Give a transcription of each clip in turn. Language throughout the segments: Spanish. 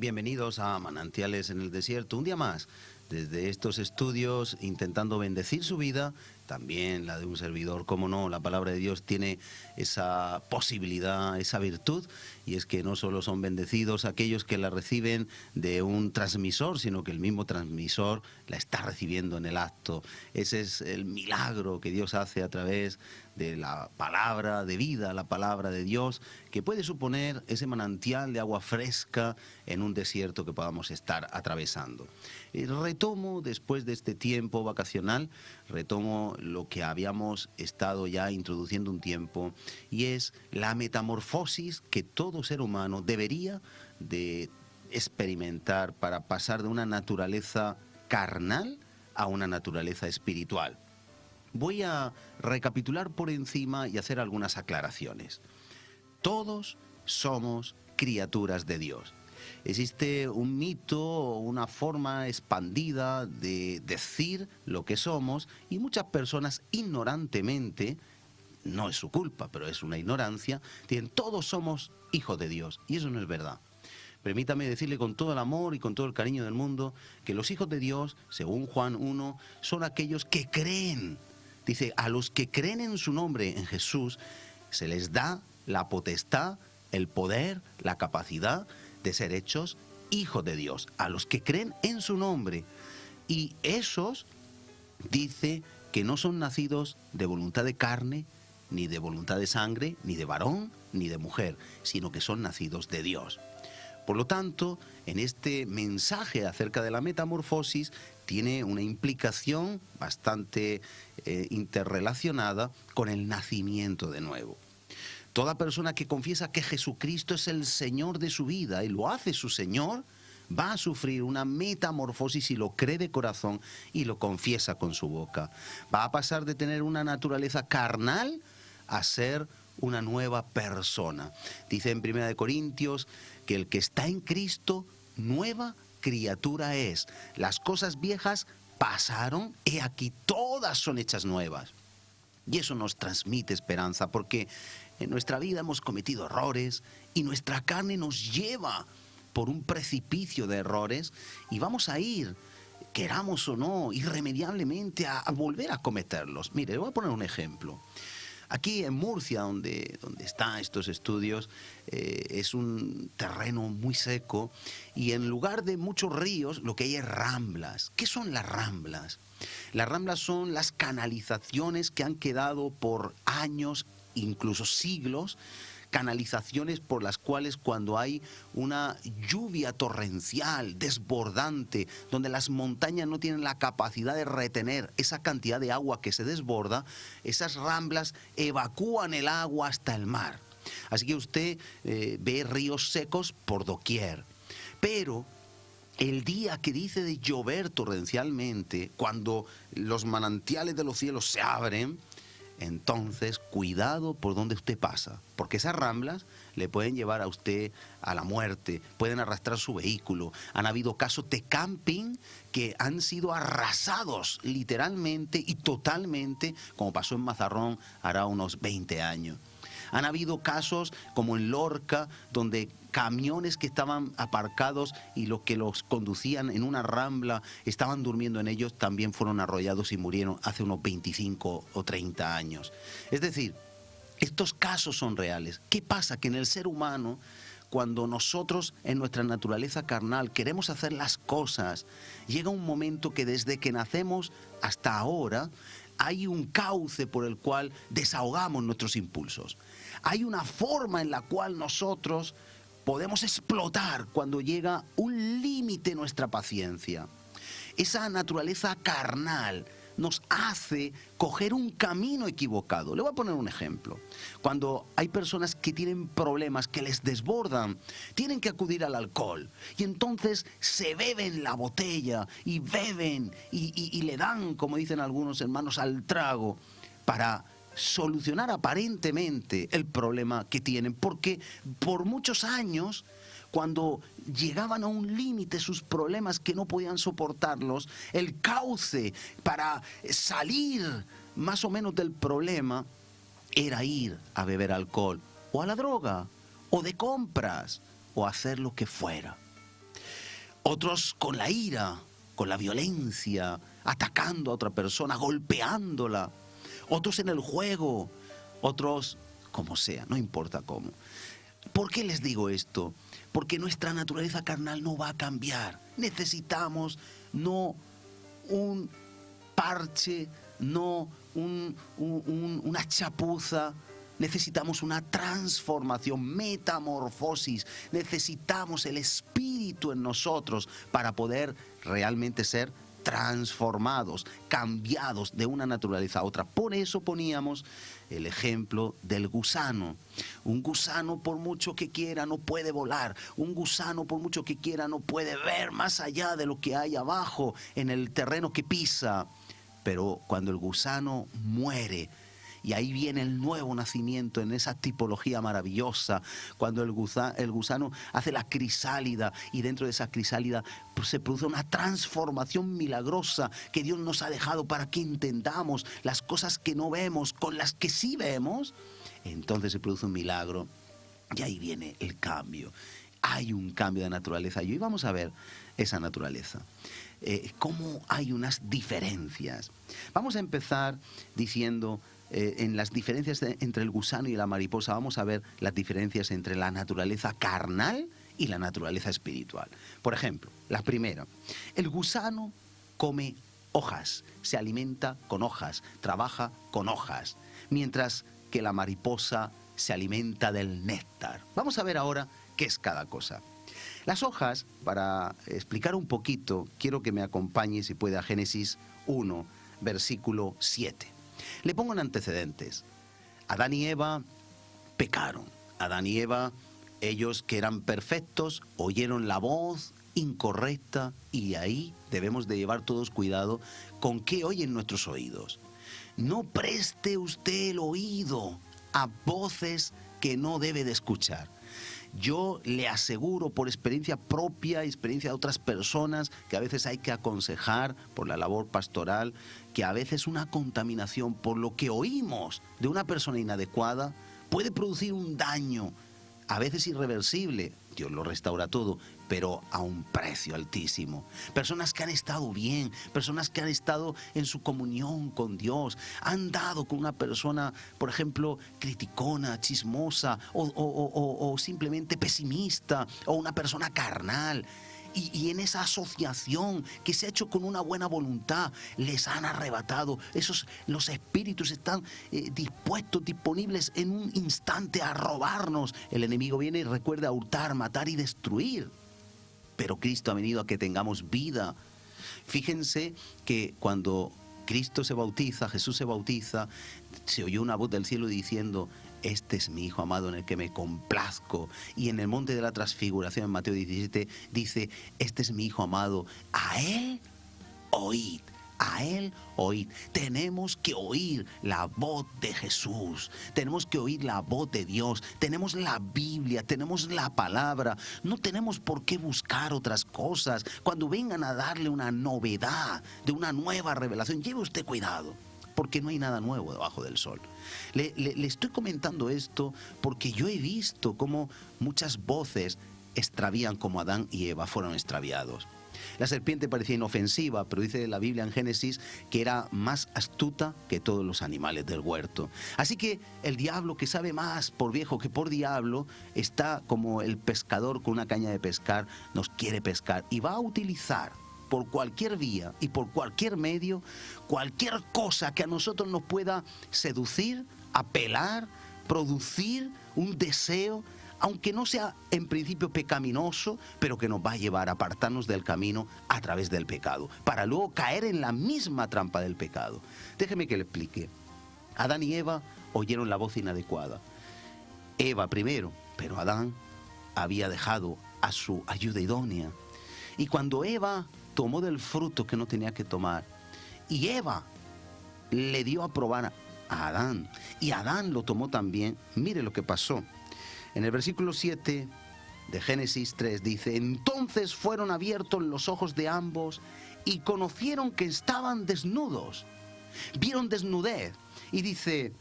Bienvenidos a Manantiales en el Desierto, un día más, desde estos estudios intentando bendecir su vida, también la de un servidor, cómo no, la palabra de Dios tiene esa posibilidad, esa virtud, y es que no solo son bendecidos aquellos que la reciben de un transmisor, sino que el mismo transmisor la está recibiendo en el acto. Ese es el milagro que Dios hace a través de la palabra de vida, la palabra de Dios, que puede suponer ese manantial de agua fresca en un desierto que podamos estar atravesando. Retomo, después de este tiempo vacacional, retomo lo que habíamos estado ya introduciendo un tiempo, y es la metamorfosis que todo ser humano debería de experimentar para pasar de una naturaleza carnal a una naturaleza espiritual. Voy a recapitular por encima y hacer algunas aclaraciones. Todos somos criaturas de Dios. Existe un mito o una forma expandida de decir lo que somos, y muchas personas ignorantemente, no es su culpa, pero es una ignorancia, dicen todos somos hijos de Dios, y eso no es verdad. Permítame decirle con todo el amor y con todo el cariño del mundo que los hijos de Dios, según Juan 1, son aquellos que creen. Dice, a los que creen en su nombre, en Jesús, se les da la potestad, el poder, la capacidad de ser hechos hijos de Dios. A los que creen en su nombre. Y esos, dice, que no son nacidos de voluntad de carne, ni de voluntad de sangre, ni de varón, ni de mujer, sino que son nacidos de Dios. Por lo tanto, en este mensaje acerca de la metamorfosis tiene una implicación bastante interrelacionada con el nacimiento de nuevo. Toda persona que confiesa que Jesucristo es el Señor de su vida y lo hace su Señor, va a sufrir una metamorfosis si lo cree de corazón y lo confiesa con su boca. Va a pasar de tener una naturaleza carnal a ser una nueva persona. Dice en 1 Corintios que el que está en Cristo, nueva criatura es. Las cosas viejas pasaron, he aquí todas son hechas nuevas. Y eso nos transmite esperanza, porque en nuestra vida hemos cometido errores y nuestra carne nos lleva por un precipicio de errores, y vamos a ir, queramos o no, irremediablemente a volver a cometerlos. Mire, le voy a poner un ejemplo. Aquí en Murcia, donde están estos estudios, es un terreno muy seco, y en lugar de muchos ríos lo que hay es ramblas. ¿Qué son las ramblas? Las ramblas son las canalizaciones que han quedado por años, incluso siglos, canalizaciones por las cuales cuando hay una lluvia torrencial, desbordante, donde las montañas no tienen la capacidad de retener esa cantidad de agua que se desborda, esas ramblas evacúan el agua hasta el mar. Así que usted ve ríos secos por doquier. Pero el día que dice de llover torrencialmente, cuando los manantiales de los cielos se abren, entonces cuidado por donde usted pasa, porque esas ramblas le pueden llevar a usted a la muerte, pueden arrastrar su vehículo. Han habido casos de camping que han sido arrasados literalmente y totalmente, como pasó en Mazarrón hará unos 20 años. Han habido casos como en Lorca, donde camiones que estaban aparcados y los que los conducían en una rambla estaban durmiendo en ellos, también fueron arrollados y murieron hace unos 25 o 30 años. Es decir, estos casos son reales. ¿Qué pasa? Que en el ser humano, cuando nosotros en nuestra naturaleza carnal queremos hacer las cosas, llega un momento que desde que nacemos hasta ahora hay un cauce por el cual desahogamos nuestros impulsos. Hay una forma en la cual nosotros podemos explotar cuando llega un límite en nuestra paciencia. Esa naturaleza carnal nos hace coger un camino equivocado. Le voy a poner un ejemplo. Cuando hay personas que tienen problemas que les desbordan, tienen que acudir al alcohol, y entonces se beben la botella y beben y le dan, como dicen algunos hermanos, al trago para solucionar aparentemente el problema que tienen, porque por muchos años, cuando llegaban a un límite sus problemas que no podían soportarlos, el cauce para salir más o menos del problema era ir a beber alcohol o a la droga o de compras o hacer lo que fuera. Otros con la ira, con la violencia, atacando a otra persona, golpeándola. Otros en el juego, otros como sea, no importa cómo. ¿Por qué les digo esto? Porque nuestra naturaleza carnal no va a cambiar. Necesitamos no un parche, no una chapuza. Necesitamos una transformación, metamorfosis. Necesitamos el Espíritu en nosotros para poder realmente ser transformados, cambiados de una naturaleza a otra. Por eso poníamos el ejemplo del gusano. Un gusano, por mucho que quiera, no puede volar. Un gusano, por mucho que quiera, no puede ver más allá de lo que hay abajo en el terreno que pisa. Pero cuando el gusano muere, y ahí viene el nuevo nacimiento en esa tipología maravillosa, cuando el gusano hace la crisálida, y dentro de esa crisálida pues, se produce una transformación milagrosa que Dios nos ha dejado para que entendamos las cosas que no vemos con las que sí vemos. Entonces se produce un milagro y ahí viene el cambio. Hay un cambio de naturaleza y hoy vamos a ver esa naturaleza. Cómo hay unas diferencias. Vamos a empezar diciendo en las diferencias entre el gusano y la mariposa. Vamos a ver las diferencias entre la naturaleza carnal y la naturaleza espiritual. Por ejemplo, la primera, el gusano come hojas, se alimenta con hojas, trabaja con hojas, mientras que la mariposa se alimenta del néctar. Vamos a ver ahora qué es cada cosa. Las hojas, para explicar un poquito, quiero que me acompañe, si puede, a Génesis 1, versículo 7. Le pongo en antecedentes. Adán y Eva pecaron. Adán y Eva, ellos que eran perfectos, oyeron la voz incorrecta y ahí debemos de llevar todos cuidado con qué oyen nuestros oídos. No preste usted el oído a voces que no debe de escuchar. Yo le aseguro por experiencia propia, experiencia de otras personas, que a veces hay que aconsejar por la labor pastoral, que a veces una contaminación por lo que oímos de una persona inadecuada puede producir un daño, a veces irreversible. Dios lo restaura todo, pero a un precio altísimo. Personas que han estado bien, personas que han estado en su comunión con Dios, han dado con una persona, por ejemplo, criticona, chismosa o simplemente pesimista, o una persona carnal. Y en esa asociación que se ha hecho con una buena voluntad, les han arrebatado. Los espíritus están dispuestos, disponibles en un instante a robarnos. El enemigo viene y recuerda hurtar, matar y destruir. Pero Cristo ha venido a que tengamos vida. Fíjense que cuando Cristo se bautiza, Jesús se bautiza, se oyó una voz del cielo diciendo: este es mi Hijo amado en el que me complazco. Y en el monte de la transfiguración, en Mateo 17, dice: este es mi Hijo amado, a Él oíd. A Él oíd. Tenemos que oír la voz de Jesús. Tenemos que oír la voz de Dios. Tenemos la Biblia, tenemos la palabra. No tenemos por qué buscar otras cosas. Cuando vengan a darle una novedad, de una nueva revelación, lleve usted cuidado, porque no hay nada nuevo debajo del sol. Le estoy comentando esto porque yo he visto cómo muchas voces extravían, como Adán y Eva fueron extraviados. La serpiente parecía inofensiva, pero dice la Biblia en Génesis que era más astuta que todos los animales del huerto. Así que el diablo, que sabe más por viejo que por diablo, está como el pescador con una caña de pescar, nos quiere pescar y va a utilizar por cualquier vía y por cualquier medio, cualquier cosa que a nosotros nos pueda seducir, apelar, producir un deseo, aunque no sea en principio pecaminoso, pero que nos va a llevar a apartarnos del camino a través del pecado, para luego caer en la misma trampa del pecado. Déjeme que le explique. Adán y Eva oyeron la voz inadecuada. Eva primero, pero Adán había dejado a su ayuda idónea. Y cuando Eva tomó del fruto que no tenía que tomar, y Eva le dio a probar a Adán, y Adán lo tomó también, mire lo que pasó. En el versículo 7 de Génesis 3 dice: entonces fueron abiertos los ojos de ambos y conocieron que estaban desnudos. Vieron desnudez. Y dice: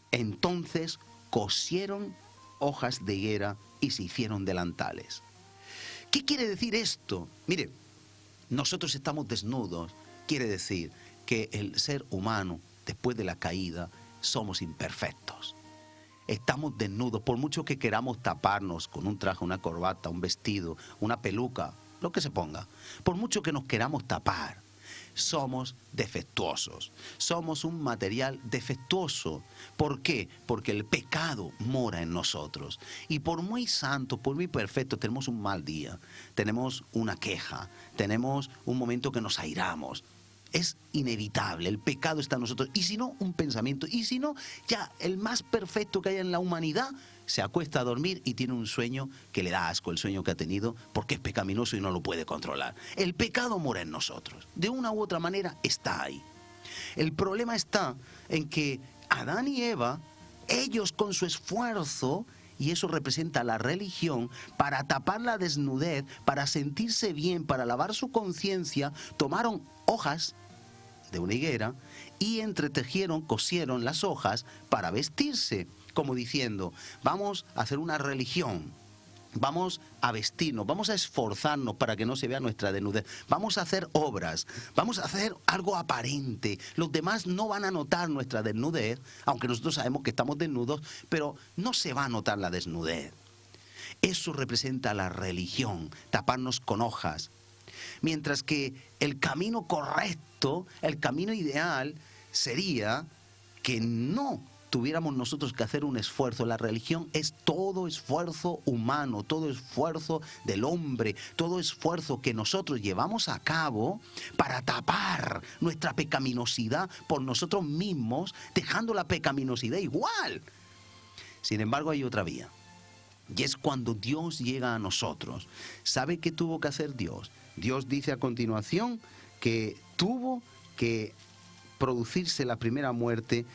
entonces cosieron hojas de higuera y se hicieron delantales. ¿Qué quiere decir esto? Mire, nosotros estamos desnudos. Quiere decir que el ser humano, después de la caída, somos imperfectos. Estamos desnudos, por mucho que queramos taparnos con un traje, una corbata, un vestido, una peluca, lo que se ponga. Por mucho que nos queramos tapar, somos defectuosos. Somos un material defectuoso. ¿Por qué? Porque el pecado mora en nosotros. Y por muy santo, por muy perfecto, tenemos un mal día, tenemos una queja, tenemos un momento que nos airamos. Es inevitable, el pecado está en nosotros. Y si no, un pensamiento. Y si no, ya el más perfecto que haya en la humanidad se acuesta a dormir y tiene un sueño que le da asco, el sueño que ha tenido, porque es pecaminoso y no lo puede controlar. El pecado mora en nosotros. De una u otra manera está ahí. El problema está en que Adán y Eva, ellos con su esfuerzo, y eso representa la religión, para tapar la desnudez, para sentirse bien, para lavar su conciencia, tomaron hojas de una higuera y entretejieron, cosieron las hojas para vestirse, como diciendo, vamos a hacer una religión, vamos a vestirnos, vamos a esforzarnos para que no se vea nuestra desnudez, vamos a hacer obras, vamos a hacer algo aparente, los demás no van a notar nuestra desnudez, aunque nosotros sabemos que estamos desnudos, pero no se va a notar la desnudez. Eso representa la religión, taparnos con hojas. Mientras que el camino correcto, el camino ideal, sería que no tuviéramos nosotros que hacer un esfuerzo. La religión es todo esfuerzo humano, todo esfuerzo del hombre, todo esfuerzo que nosotros llevamos a cabo para tapar nuestra pecaminosidad por nosotros mismos, dejando la pecaminosidad igual. Sin embargo, hay otra vía. Y es cuando Dios llega a nosotros. ¿Sabe qué tuvo que hacer Dios? Dios dice a continuación que tuvo que producirse la primera muerte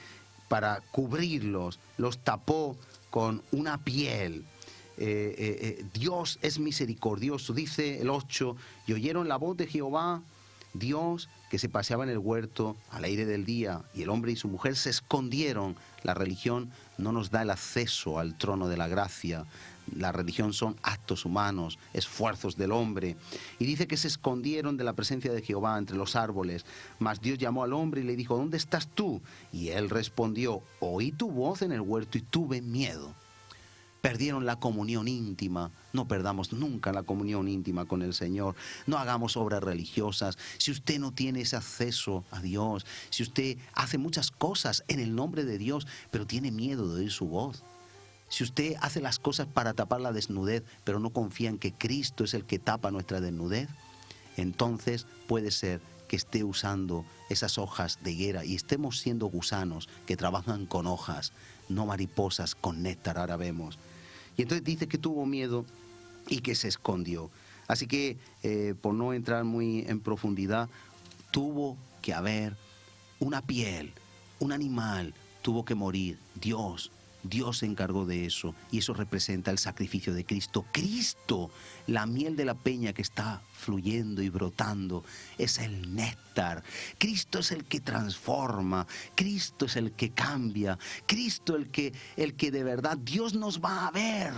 para cubrirlos, los tapó con una piel. Dios es misericordioso, dice el 8, y oyeron la voz de Jehová, Dios, que se paseaba en el huerto al aire del día, y el hombre y su mujer se escondieron. La religión no nos da el acceso al trono de la gracia. La religión son actos humanos, esfuerzos del hombre. Y dice que se escondieron de la presencia de Jehová entre los árboles. Mas Dios llamó al hombre y le dijo, ¿dónde estás tú? Y él respondió, oí tu voz en el huerto y tuve miedo. Perdieron la comunión íntima. No perdamos nunca la comunión íntima con el Señor. No hagamos obras religiosas. Si usted no tiene ese acceso a Dios, si usted hace muchas cosas en el nombre de Dios, pero tiene miedo de oír su voz, si usted hace las cosas para tapar la desnudez, pero no confía en que Cristo es el que tapa nuestra desnudez, entonces puede ser que esté usando esas hojas de higuera y estemos siendo gusanos que trabajan con hojas, no mariposas con néctar, ahora vemos. Y entonces dice que tuvo miedo y que se escondió. Así que, por no entrar muy en profundidad, tuvo que haber una piel, un animal, tuvo que morir. Dios se encargó de eso, y eso representa el sacrificio de Cristo. Cristo, la miel de la peña que está fluyendo y brotando, es el néctar. Cristo es el que transforma, Cristo es el que cambia, Cristo el que de verdad Dios nos va a ver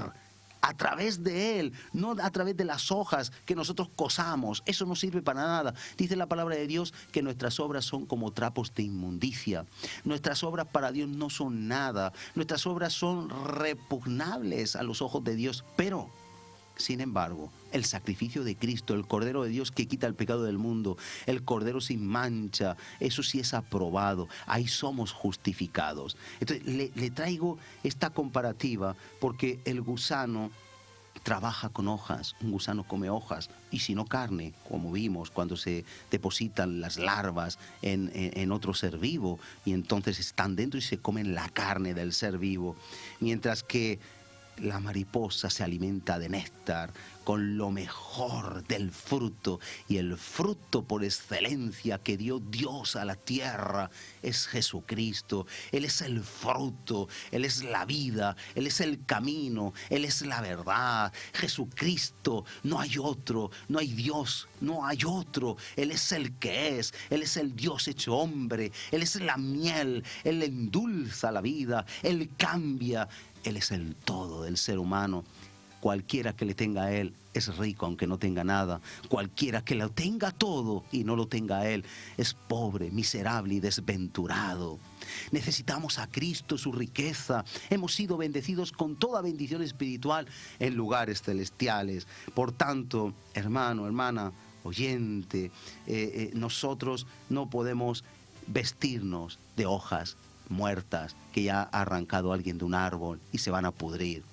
a través de Él, no a través de las hojas que nosotros cosamos. Eso no sirve para nada. Dice la palabra de Dios que nuestras obras son como trapos de inmundicia. Nuestras obras para Dios no son nada. Nuestras obras son repugnables a los ojos de Dios, pero sin embargo, el sacrificio de Cristo, el Cordero de Dios que quita el pecado del mundo, el Cordero sin mancha, eso sí es aprobado, ahí somos justificados. Entonces, le traigo esta comparativa porque el gusano trabaja con hojas, un gusano come hojas y si no carne, como vimos cuando se depositan las larvas en otro ser vivo y entonces están dentro y se comen la carne del ser vivo, mientras que la mariposa se alimenta de néctar con lo mejor del fruto, y el fruto por excelencia que dio Dios a la tierra es Jesucristo. Él es el fruto, Él es la vida, Él es el camino, Él es la verdad. Jesucristo, no hay otro, no hay Dios, no hay otro. Él es el que es, Él es el Dios hecho hombre, Él es la miel, Él endulza la vida, Él cambia. Él es el todo del ser humano. Cualquiera que le tenga a Él es rico aunque no tenga nada. Cualquiera que lo tenga todo y no lo tenga a Él es pobre, miserable y desventurado. Necesitamos a Cristo, su riqueza. Hemos sido bendecidos con toda bendición espiritual en lugares celestiales. Por tanto, hermano, hermana, oyente, nosotros no podemos vestirnos de hojas muertas que ya ha arrancado alguien de un árbol y se van a pudrir.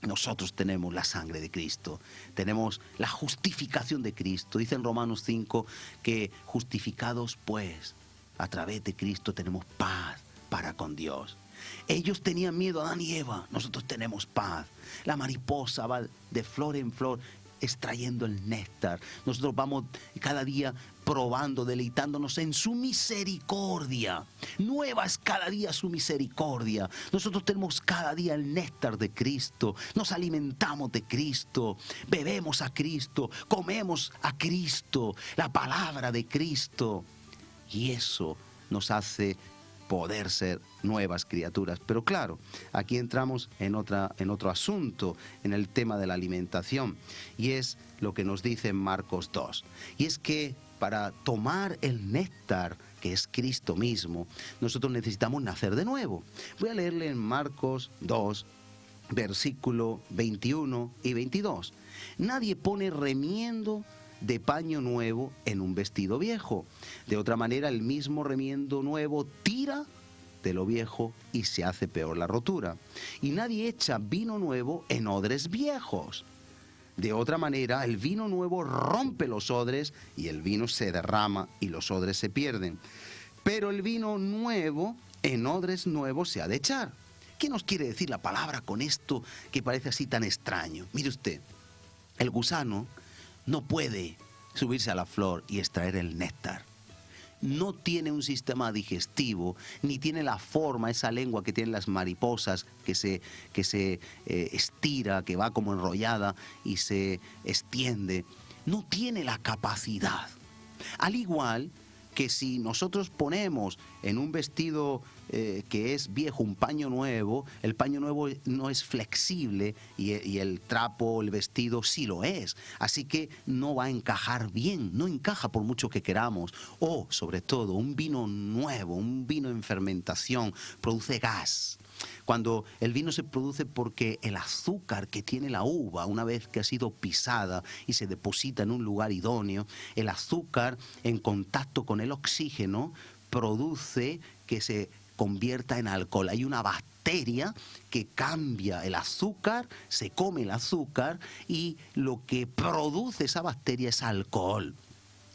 Nosotros tenemos la sangre de Cristo, tenemos la justificación de Cristo. Dice en Romanos 5 que justificados pues a través de Cristo tenemos paz para con Dios. Ellos tenían miedo, Adán y Eva, nosotros tenemos paz. La mariposa va de flor en flor extrayendo el néctar. Nosotros vamos cada día probando, deleitándonos en su misericordia. Nueva es cada día su misericordia. Nosotros tenemos cada día el néctar de Cristo. Nos alimentamos de Cristo. Bebemos a Cristo. Comemos a Cristo. La palabra de Cristo. Y eso nos hace poder ser nuevas criaturas. Pero claro, aquí entramos en otro asunto, en el tema de la alimentación, y es lo que nos dice en Marcos 2. Y es que para tomar el néctar, que es Cristo mismo, nosotros necesitamos nacer de nuevo. Voy a leerle en Marcos 2, versículo 21 y 22. Nadie pone remiendo de paño nuevo en un vestido viejo. De otra manera, el mismo remiendo nuevo tira de lo viejo y se hace peor la rotura. Y nadie echa vino nuevo en odres viejos. De otra manera, el vino nuevo rompe los odres y el vino se derrama y los odres se pierden. Pero el vino nuevo en odres nuevos se ha de echar. ¿Qué nos quiere decir la palabra con esto que parece así tan extraño? Mire usted, el gusano no puede subirse a la flor y extraer el néctar. No tiene un sistema digestivo, ni tiene la forma, esa lengua que tienen las mariposas, que se estira, que va como enrollada y se extiende. No tiene la capacidad. Al igual que si nosotros ponemos en un vestido que es viejo un paño nuevo, el paño nuevo no es flexible y el trapo, el vestido sí lo es. Así que no va a encajar bien, no encaja por mucho que queramos. O, sobre todo, un vino nuevo, un vino en fermentación, produce gas. Cuando el vino se produce porque el azúcar que tiene la uva, una vez que ha sido pisada y se deposita en un lugar idóneo, el azúcar en contacto con el oxígeno produce que se convierta en alcohol. Hay una bacteria que cambia el azúcar, se come el azúcar y lo que produce esa bacteria es alcohol.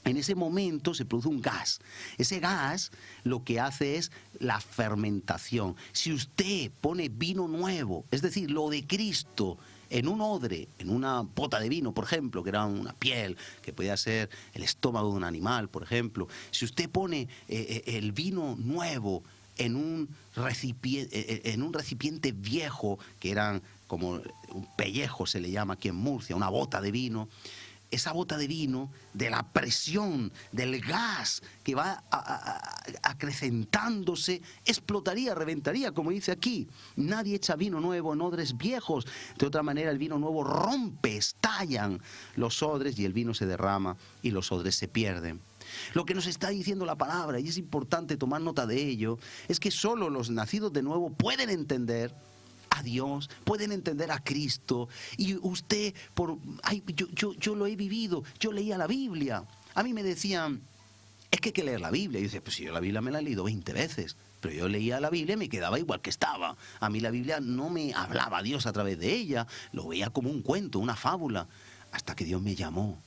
En ese momento se produce un gas. Ese gas lo que hace es la fermentación. Si usted pone vino nuevo, es decir, lo de Cristo, en un odre, en una bota de vino, por ejemplo, que era una piel, que podía ser el estómago de un animal, por ejemplo. Si usted pone el vino nuevo en un recipiente viejo, que eran como un pellejo, se le llama aquí en Murcia, una bota de vino, esa bota de vino, de la presión, del gas que va acrecentándose, explotaría, reventaría, como dice aquí. Nadie echa vino nuevo en odres viejos. De otra manera, el vino nuevo rompe, estallan los odres y el vino se derrama y los odres se pierden. Lo que nos está diciendo la palabra, y es importante tomar nota de ello, es que solo los nacidos de nuevo pueden entender a Dios, pueden entender a Cristo. Y usted, yo lo he vivido, yo leía la Biblia. A mí me decían, es que hay que leer la Biblia. Y yo decía, pues si yo la Biblia me la he leído 20 veces. Pero yo leía la Biblia y me quedaba igual que estaba. A mí la Biblia no me hablaba a Dios a través de ella, lo veía como un cuento, una fábula. Hasta que Dios me llamó.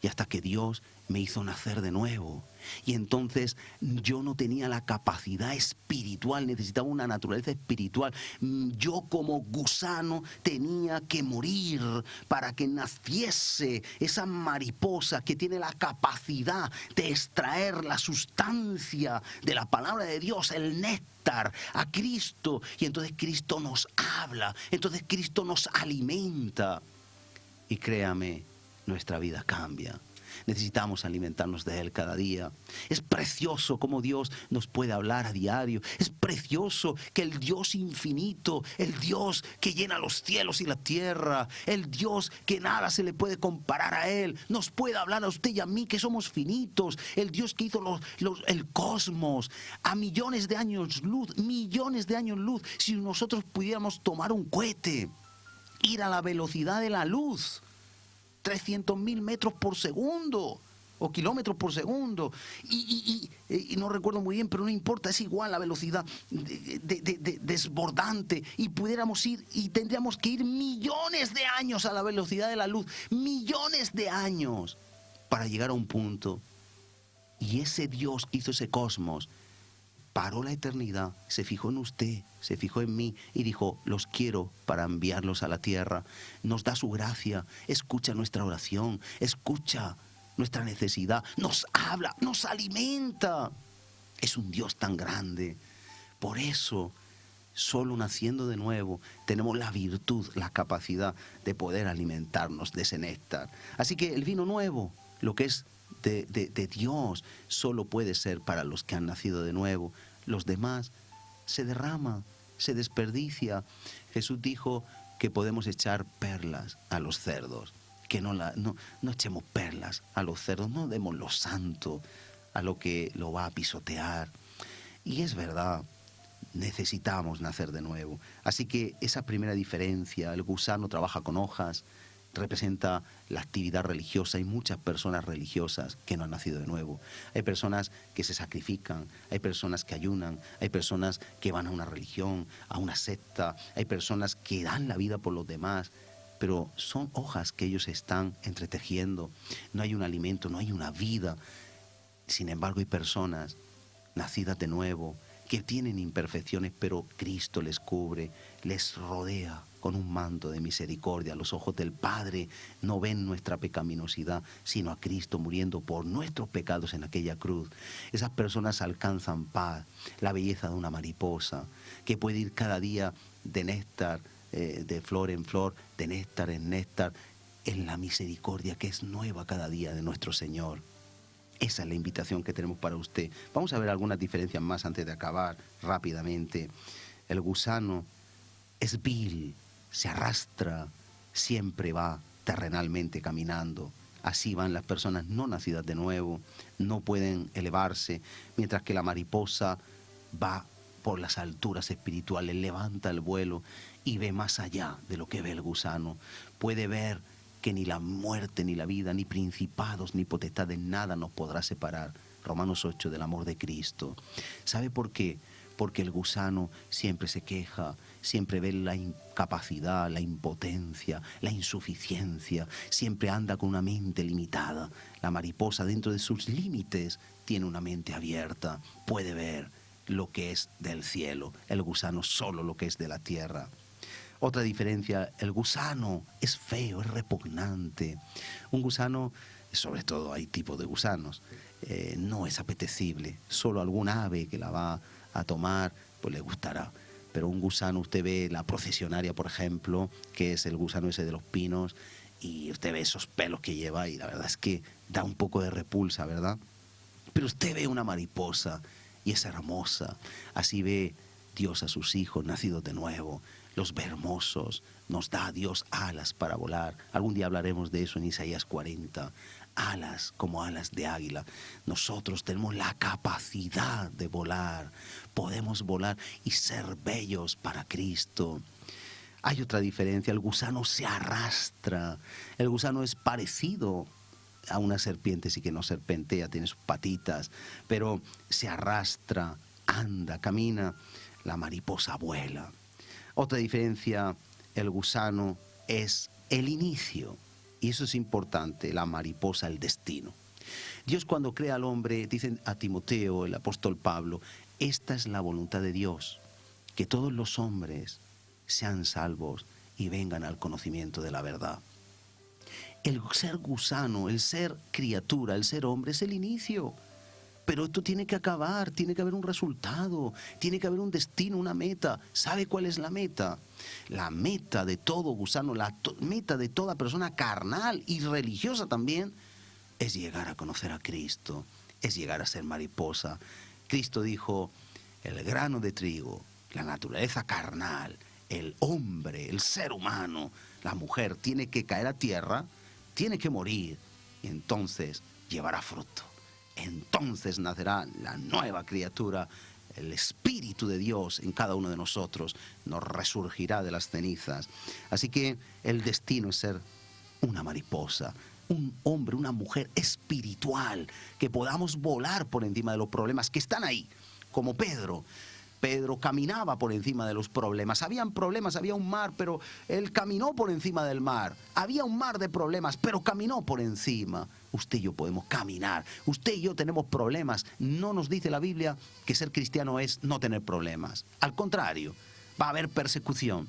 Y hasta que Dios me hizo nacer de nuevo. Y entonces yo no tenía la capacidad espiritual, necesitaba una naturaleza espiritual. Yo como gusano tenía que morir para que naciese esa mariposa que tiene la capacidad de extraer la sustancia de la palabra de Dios, el néctar, a Cristo. Y entonces Cristo nos habla, entonces Cristo nos alimenta. Y créame, nuestra vida cambia. Necesitamos alimentarnos de Él cada día. Es precioso cómo Dios nos puede hablar a diario. Es precioso que el Dios infinito, el Dios que llena los cielos y la tierra, el Dios que nada se le puede comparar a Él, nos puede hablar a usted y a mí que somos finitos. El Dios que hizo el cosmos a millones de años luz, si nosotros pudiéramos tomar un cohete, ir a la velocidad de la luz, 300.000 metros por segundo o kilómetros por segundo, y no recuerdo muy bien, pero no importa, es igual la velocidad desbordante, y pudiéramos ir y tendríamos que ir millones de años a la velocidad de la luz, millones de años para llegar a un punto. Y ese Dios que hizo ese cosmos paró la eternidad, se fijó en usted, se fijó en mí y dijo: los quiero para enviarlos a la tierra. Nos da su gracia, escucha nuestra oración, escucha nuestra necesidad, nos habla, nos alimenta. Es un Dios tan grande. Por eso, solo naciendo de nuevo, tenemos la virtud, la capacidad de poder alimentarnos de ese néctar. Así que el vino nuevo, lo que es de Dios, solo puede ser para los que han nacido de nuevo. Los demás se derrama, se desperdicia. Jesús dijo que podemos echar perlas a los cerdos, que no echemos perlas a los cerdos, no demos lo santo a lo que lo va a pisotear. Y es verdad, necesitamos nacer de nuevo. Así que esa primera diferencia, el gusano trabaja con hojas, representa la actividad religiosa. Hay muchas personas religiosas que no han nacido de nuevo. Hay personas que se sacrifican, hay personas que ayunan, hay personas que van a una religión, a una secta, hay personas que dan la vida por los demás, pero son hojas que ellos están entretejiendo. No hay un alimento, no hay una vida. Sin embargo, hay personas nacidas de nuevo que tienen imperfecciones, pero Cristo les cubre, les rodea con un manto de misericordia. Los ojos del Padre no ven nuestra pecaminosidad, sino a Cristo muriendo por nuestros pecados en aquella cruz. Esas personas alcanzan paz, la belleza de una mariposa, que puede ir cada día de néctar, de flor en flor, de néctar en néctar, en la misericordia que es nueva cada día de nuestro Señor. Esa es la invitación que tenemos para usted. Vamos a ver algunas diferencias más antes de acabar rápidamente. El gusano es vil, se arrastra, siempre va terrenalmente caminando. Así van las personas no nacidas de nuevo, no pueden elevarse, mientras que la mariposa va por las alturas espirituales, levanta el vuelo y ve más allá de lo que ve el gusano. Puede ver que ni la muerte, ni la vida, ni principados, ni potestades, nada nos podrá separar. Romanos 8, del amor de Cristo. ¿Sabe por qué? Porque el gusano siempre se queja, siempre ve la incapacidad, la impotencia, la insuficiencia, siempre anda con una mente limitada. La mariposa, dentro de sus límites, tiene una mente abierta, puede ver lo que es del cielo, el gusano solo lo que es de la tierra. Otra diferencia, el gusano es feo, es repugnante. Un gusano, sobre todo hay tipos de gusanos, no es apetecible. Solo algún ave que la va a tomar, pues le gustará. Pero un gusano, usted ve la procesionaria, por ejemplo, que es el gusano ese de los pinos, y usted ve esos pelos que lleva y la verdad es que da un poco de repulsa, ¿verdad? Pero usted ve una mariposa y es hermosa. Así ve Dios a sus hijos nacidos de nuevo. Los ve hermosos, nos da a Dios alas para volar. Algún día hablaremos de eso en Isaías 40. Alas como alas de águila. Nosotros tenemos la capacidad de volar. Podemos volar y ser bellos para Cristo. Hay otra diferencia, el gusano se arrastra. El gusano es parecido a una serpiente, sí que no serpentea, tiene sus patitas, pero se arrastra, anda, camina. La mariposa vuela. Otra diferencia, el gusano es el inicio, y eso es importante, la mariposa el destino. Dios cuando crea al hombre, dice a Timoteo, el apóstol Pablo, esta es la voluntad de Dios, que todos los hombres sean salvos y vengan al conocimiento de la verdad. El ser gusano, el ser criatura, el ser hombre es el inicio. Pero esto tiene que acabar, tiene que haber un resultado, tiene que haber un destino, una meta. ¿Sabe cuál es la meta? La meta de todo gusano, meta de toda persona carnal y religiosa también, es llegar a conocer a Cristo, es llegar a ser mariposa. Cristo dijo, el grano de trigo, la naturaleza carnal, el hombre, el ser humano, la mujer, tiene que caer a tierra, tiene que morir, y entonces llevará fruto. Entonces nacerá la nueva criatura, el Espíritu de Dios en cada uno de nosotros, nos resurgirá de las cenizas. Así que el destino es ser una mariposa, un hombre, una mujer espiritual, que podamos volar por encima de los problemas que están ahí, como Pedro. Pedro caminaba por encima de los problemas. Habían problemas, había un mar, pero él caminó por encima del mar. Había un mar de problemas, pero caminó por encima. Usted y yo podemos caminar. Usted y yo tenemos problemas. No nos dice la Biblia que ser cristiano es no tener problemas. Al contrario, va a haber persecución.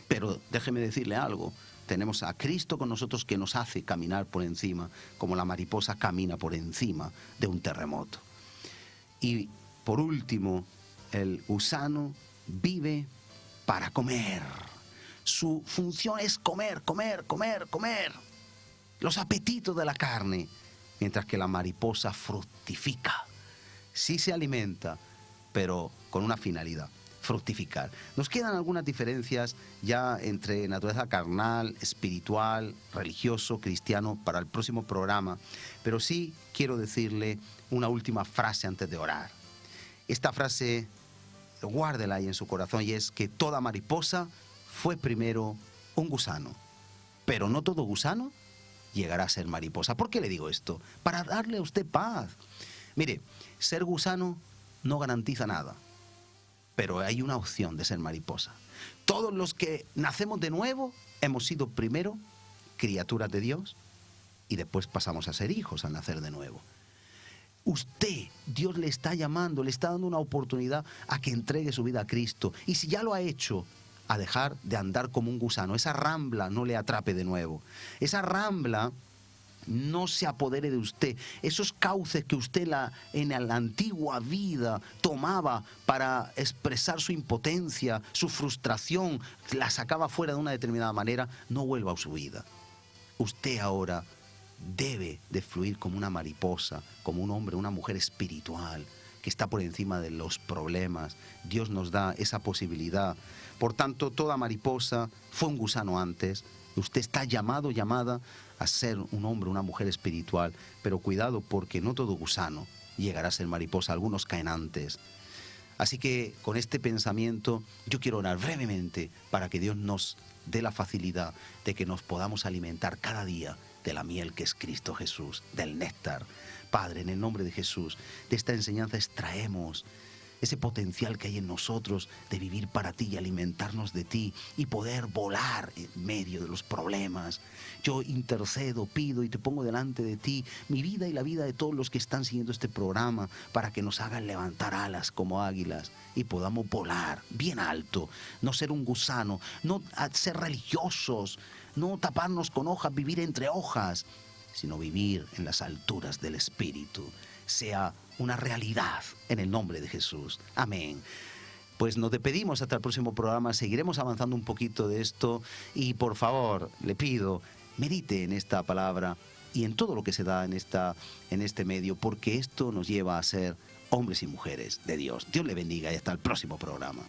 Pero déjeme decirle algo. Tenemos a Cristo con nosotros que nos hace caminar por encima, como la mariposa camina por encima de un terremoto. Y por último, el gusano vive para comer. Su función es comer, comer, comer, comer. Los apetitos de la carne, mientras que la mariposa fructifica. Sí se alimenta, pero con una finalidad, fructificar. Nos quedan algunas diferencias ya entre naturaleza carnal, espiritual, religioso, cristiano para el próximo programa, pero sí quiero decirle una última frase antes de orar. Esta frase, guárdela ahí en su corazón, y es que toda mariposa fue primero un gusano, pero no todo gusano llegará a ser mariposa. ¿Por qué le digo esto? Para darle a usted paz. Mire, ser gusano no garantiza nada, pero hay una opción de ser mariposa. Todos los que nacemos de nuevo hemos sido primero criaturas de Dios y después pasamos a ser hijos al nacer de nuevo. Usted, Dios le está llamando, le está dando una oportunidad a que entregue su vida a Cristo. Y si ya lo ha hecho, a dejar de andar como un gusano. Esa rambla no le atrape de nuevo. Esa rambla no se apodere de usted. Esos cauces que usted en la antigua vida tomaba para expresar su impotencia, su frustración, la sacaba fuera de una determinada manera, no vuelva a su vida. Usted ahora debe de fluir como una mariposa, como un hombre, una mujer espiritual, que está por encima de los problemas. Dios nos da esa posibilidad. Por tanto, toda mariposa fue un gusano antes. Usted está llamado, llamada a ser un hombre, una mujer espiritual. Pero cuidado, porque no todo gusano llegará a ser mariposa. Algunos caen antes. Así que con este pensamiento yo quiero orar brevemente para que Dios nos dé la facilidad de que nos podamos alimentar cada día de la miel que es Cristo Jesús, del néctar. Padre, en el nombre de Jesús, de esta enseñanza extraemos ese potencial que hay en nosotros de vivir para ti y alimentarnos de ti y poder volar en medio de los problemas. Yo intercedo, pido y te pongo delante de ti mi vida y la vida de todos los que están siguiendo este programa para que nos hagan levantar alas como águilas y podamos volar bien alto, no ser un gusano, no ser religiosos, no taparnos con hojas, vivir entre hojas, sino vivir en las alturas del Espíritu. Sea una realidad en el nombre de Jesús. Amén. Pues nos despedimos hasta el próximo programa. Seguiremos avanzando un poquito de esto y por favor, le pido, medite en esta palabra y en todo lo que se da en este medio, porque esto nos lleva a ser hombres y mujeres de Dios. Dios le bendiga y hasta el próximo programa.